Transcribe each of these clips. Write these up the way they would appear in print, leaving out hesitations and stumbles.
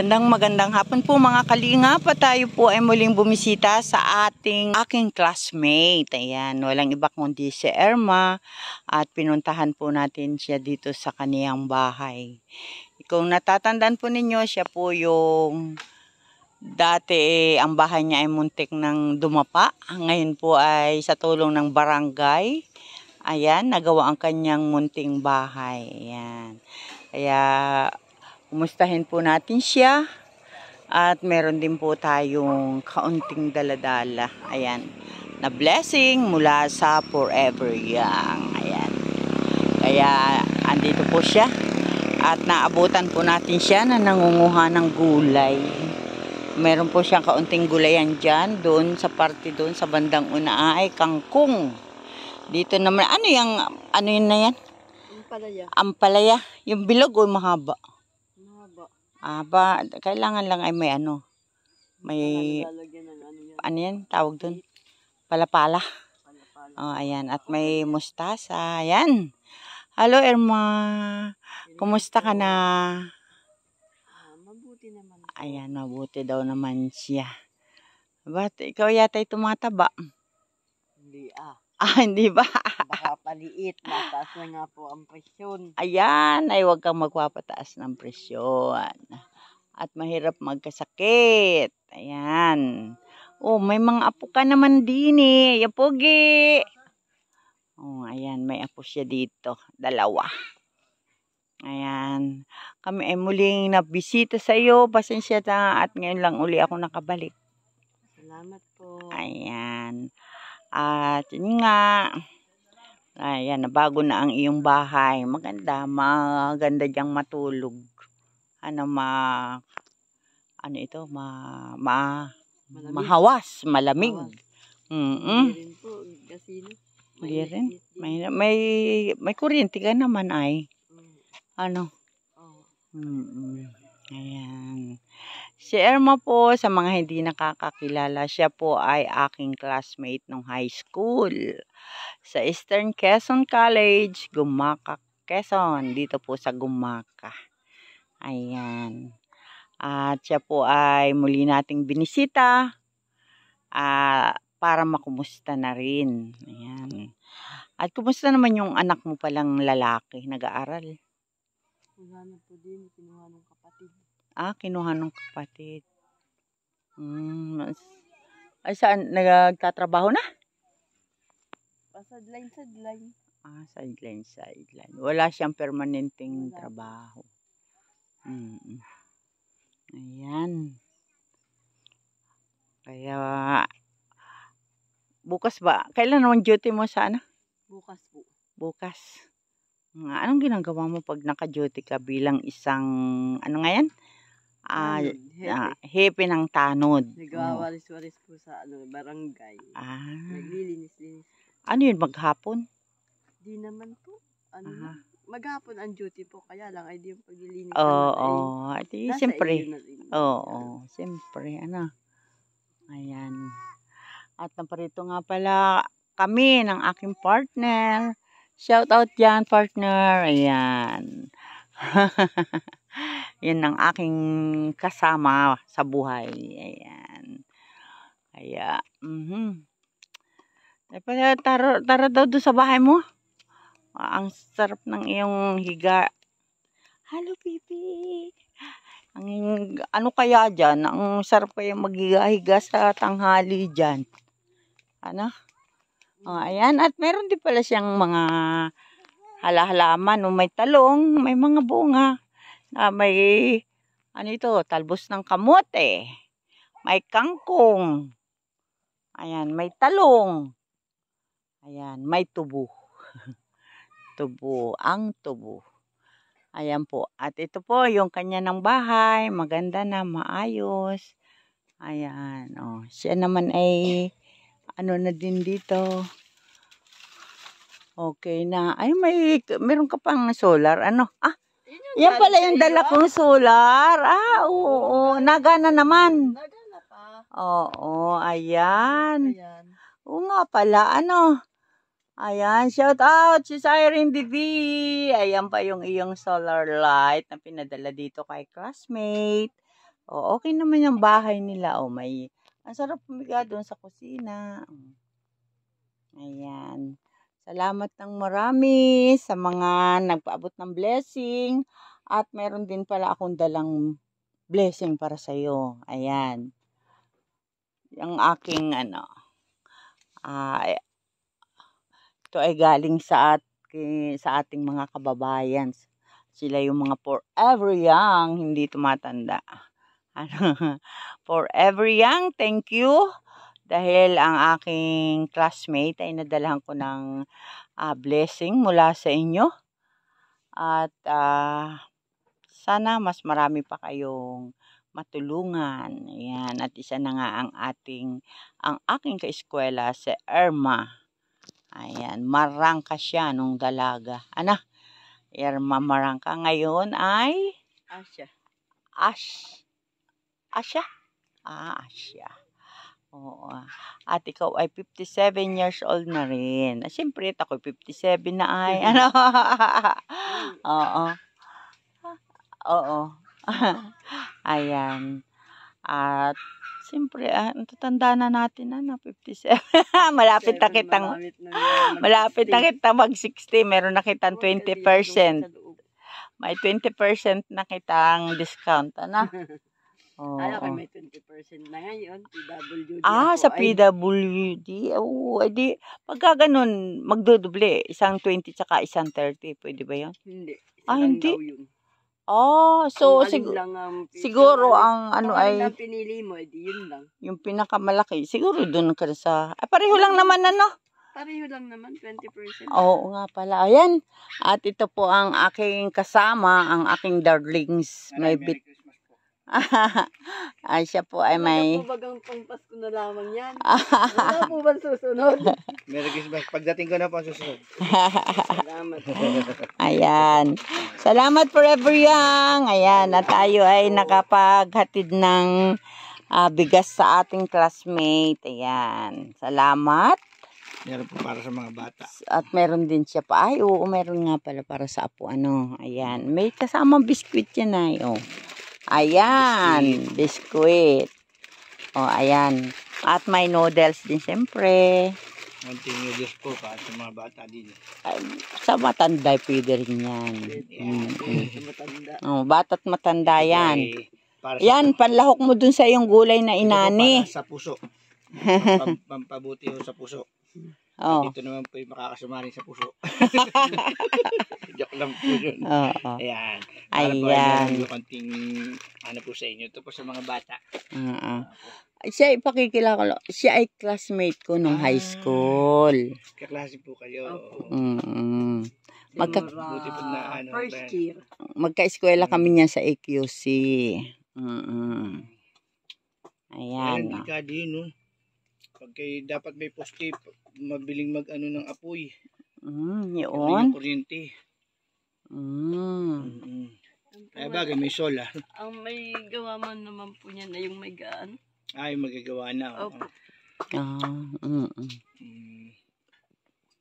Magandang hapon po mga kalingap. Tayo po ay muling bumisita sa aking classmate. Ayan, walang iba kundi si Irma. At pinuntahan po natin siya dito sa kaniyang bahay. Kung natatandaan po ninyo, siya po yung dati ang bahay niya ay muntik ng dumapa. Ngayon po ay sa tulong ng barangay. Ayan, nagawa ang kanyang munting bahay. Ayan. Kaya kumustahin po natin siya. At meron din po tayong kaunting daladala. Ayan. Na blessing mula sa Forever Young. Ayan. Kaya andito po siya. At naabutan po natin siya na nangunguha ng gulay. Meron po siyang kaunting gulayan dyan. Doon sa parte doon sa bandang una ay kangkong. Dito naman, ano yun na yan? Ampalaya. Ampalaya. Yung bilog o mahaba? Mahaba. Kailangan lang ay may may ano yan tawag doon? Palapala. Oh, ayan. At may mustasa. Ayan. Hello, Irma. Kumusta ka na? Mabuti naman. Ayan, mabuti daw naman siya. Ba't ikaw yata ay tumataba? Hindi Hindi ba? Baka paliit. Mataas na nga po ang presyon. Ayan, ay huwag kang magpapataas ng presyon. At mahirap magkasakit. Ayan. Oh, may mga apo ka naman din eh. Yapogi. Oh, ayan, may apo siya dito. 2. Ayan. Kami ay muling nabisita sa iyo. Pasensya na at ngayon lang uli ako nakabalik. Salamat po. Ayan. At yun nga. Ayan, nabago na ang iyong bahay. Maganda diyang matulog. Mahawas, malamig. Hindi rin po, kasino. Hindi rin. May kuryente ka naman ay. Ayan. Si Irma po, sa mga hindi nakakakilala, siya po ay aking classmate nung high school. Sa Eastern Quezon College, Gumaka, Quezon. Dito po sa Gumaka. Ayan. At siya po ay muli nating binisita para makumusta na rin. Ayan. At kumusta naman yung anak mo palang lalaki, nag-aaral? Wala na po din, kinuha ng kapatid. Kinuha ng kapatid. Ay, saan? Nagtatrabaho na? Sideline. Sideline. Wala siyang permanenteng trabaho. Ayan. Kaya, bukas ba? Kailan naman duty mo sa Bukas po. Bukas. Anong ginagawa mo pag naka-duty ka bilang isang, yan? Hepe ng tanod. Nagwawalis-walis po sa barangay. Naglilinis-linis. Ano yun, maghapon? Di naman po. Maghapon ang duty po. Kaya lang ay di yung paglilinis. Oo. Siyempre. Oo. Siyempre. Ayan. At naparito nga pala kami ng aking partner. Shout out dyan, partner. Ayan. Yun ang aking kasama sa buhay. Ayan. Kaya, tara daw doon sa bahay mo. Ang sarap ng iyong higa. Hello, Pipi. Ano kaya dyan? Ang sarap kaya maghiga-higa sa tanghali dyan. Ayan. At meron din pala siyang mga halaman. May talong, may mga bunga. May, talbos ng kamote. May kangkong. Ayan, may talong. Ayan, may tubo. Ang tubo. Ayan po. At ito po yung kanya ng bahay. Maganda na, maayos. Ayan. Siya naman ay na din dito. Okay na. Ay, meron ka pang solar. Yan pala yung dala kong solar. Oo. Nagana naman. Nagana pa. Oo, ayan. Oo nga pala, Ayan, shout out si Siren DV. Ayan pa yung iyong solar light na pinadala dito kay classmate. O, okay naman yung bahay nila. O, may, ang sarap pumiga doon sa kusina. Ayan. Salamat ng marami sa mga nagpaabot ng blessing. At meron din pala akong dalang blessing para sa'yo. Ayan. Yung aking ito ay galing sa ating mga kababayan. Sila yung mga forever young, hindi tumatanda. Forever young, thank you. Dahil ang aking classmate ay nadalhan ko ng blessing mula sa inyo. At sana mas marami pa kayong matulungan. Ayan. At isa na nga ang aking kaeskwela, si Irma. Ayan. Marangka siya nung dalaga. Irma Marangka. Ngayon ay Asya. Asya? Asya. Oo. At ikaw ay 57 years old na rin. Siyempre, ako 57 na ay. Oo. Oo. Ayan. At siyempre, tatanda na natin 57. Malapit na kitang mag-60. Meron na kitang 20%. May 20% na kitang discount. Oo. May 20% na ngayon. PWD sa PWD. Oo, edi, pagka ganun, magdodoble. Isang 20 tsaka isang 30. Pwede ba yun? Hindi. Hindi? Daw yun. So, siguro ang ay, ang pinili mo, edi yun lang. yung pinakamalaki, siguro dun ka sa, pareho lang naman Pareho lang naman, 20%. Oo nga pala. Ayan. At ito po ang aking kasama, ang aking darlings. May bit. Ay, siya po ay may... Wala po bagang pang Pasko na lamang yan. Wala po ba susunod? Merry Christmas. Pagdating ko na po susunod. Salamat. Ayan. Salamat forever young. Ayan. At tayo ay nakapaghatid ng bigas sa ating classmate. Ayan. Salamat. Meron po para sa mga bata. At meron din siya pa. Ay, oo, meron nga pala para sa apo. Ayan. May kasamang biskwit yan ay. Oh. Ayan. Biskwit. Oh, ayan. At may noodles din siyempre. Konting noodles po para sa mga bata din. Sa matanda, pwede rin yan. Sa matanda. Oh, bata't matanda yan. Para Yan, panlahok mo dun sa iyong gulay na inani. Para sa puso. Pampabuti ho sa puso. Oh. Dito naman po yung makakasumari sa puso. Joke lang po yun. Ayan. Para po ay konting po sa inyo. Ito po sa mga bata. Siya ay pakikilala ko. Siya ay classmate ko nung high school. Kaklase po kayo. Buti po na first year. Magka-eskwela kami niya sa AQC. Ayan. Hindi ka din, no? Pagka dapat may poste, mabiling ng apoy. Yun. Kuryente. Ay bagay, may solar. Ang may gawa man naman po niya na yung may gaan. Ay, magagawa na. Opo.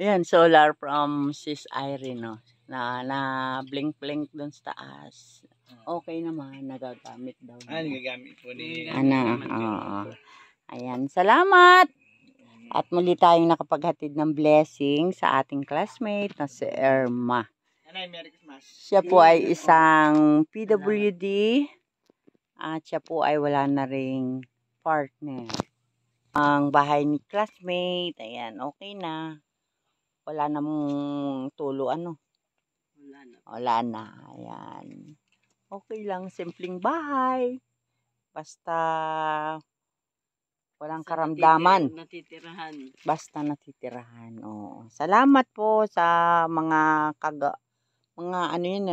Ayan, solar from Sis Irene, no? Na blink-blink dun sa taas. Okay naman, nagagamit daw. Nagagamit po ni Ayan, salamat! At muli tayong nakapaghatid ng blessing sa ating classmate na si Irma. Merry Christmas. Siya po ay isang PWD at siya po ay wala na ring partner. Ang bahay ni classmate, ayan, okay na. Wala namang tulo, Wala na, ayan. Okay lang, simpleng bahay. Basta walang karamdaman. Basta natitirahan. Oo. Salamat po sa mga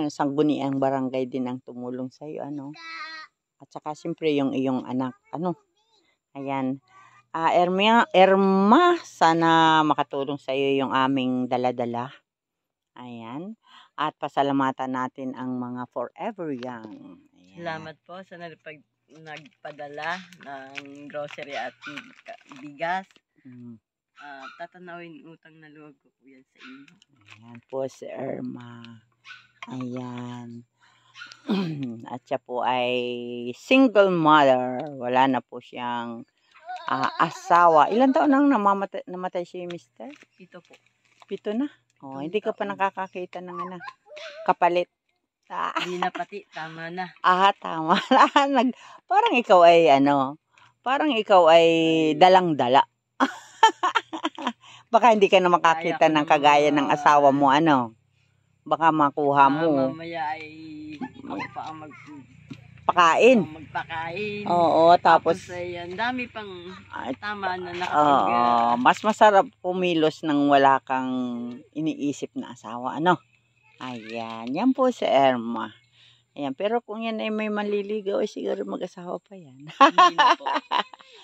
sangguniang barangay din ang tumulong sa iyo, At saka siyempre yung iyong anak, Ayan. Irma, sana makatulong sa iyo yung aming dala-dala. Ayan. At pasalamatan natin ang mga forever young. Ayan. Salamat po sa nagpadala ng grocery at bigas. Tatanawin utang na loob ko po yan sa inyo. Ayan po si Irma. Ayan. At siya po ay single mother. Wala na po siyang asawa. Ilan taon nang namatay si Mister? Ito po. 7 na. Oh, hindi ka pa nakakakita ng kapalit. Hindi na pati, tama na. Tama. Parang ikaw ay parang ikaw ay dalang-dala. Baka hindi ka na makakita ng kagaya ng asawa mo, Baka makuha mo. Mamaya ay Pakain. magpakain. Oo, tapos ay ang dami pang tama na mas masarap pumilos nang wala kang iniisip na asawa, Ayan, yan po si Irma. Ayan, pero kung yan ay may manliligaw, siguro mag-asawa pa yan. Hindi na po.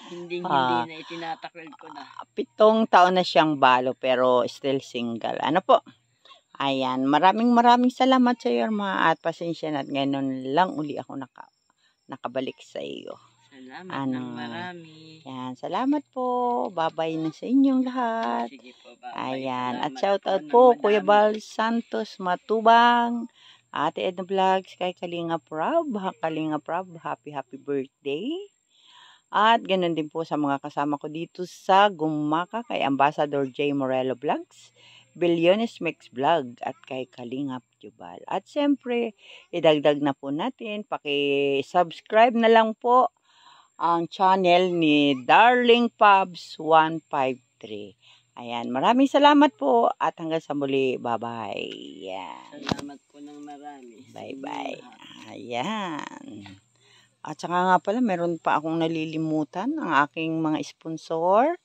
Hindi na, itinatakwil ko na. 7 taon na siyang balo, pero still single. Ano po? Ayan, maraming salamat sa iyo, Irma, at pasensya na at ngayon lang uli ako nakabalik sa iyo. Salamat ng marami. Yan, salamat po. Bye-bye na sa inyong lahat. Sige po, bye. Ayan, at shoutout po Kuya Bal Santos Matubang, Ate Edna Vlogs, kay Kalinga Prab, happy birthday. At ganun din po sa mga kasama ko dito sa Gumaka, kay Ambassador J. Morello Vlogs, Billiones Mix Vlog, at kay Kalingap Jubal. At siyempre, idagdag na po natin, paki-subscribe na lang po ang channel ni Darling Pubs 153. Ayan, maraming salamat po at hanggang sa muli. Bye-bye. Ayan. Salamat po ng marami. Bye-bye. Ayan. At saka nga pala, meron pa akong nalilimutan ang aking mga sponsor.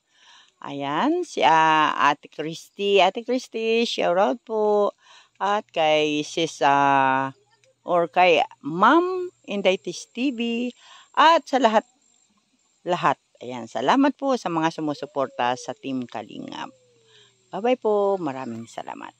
Ayan, si Ate Christy. Ate Christy, shout out po. At kay sis, or kay Ma'am Indaitis TV. At sa lahat. Ayan, salamat po sa mga sumusuporta sa Team Kalingap. Bye-bye po. Maraming salamat.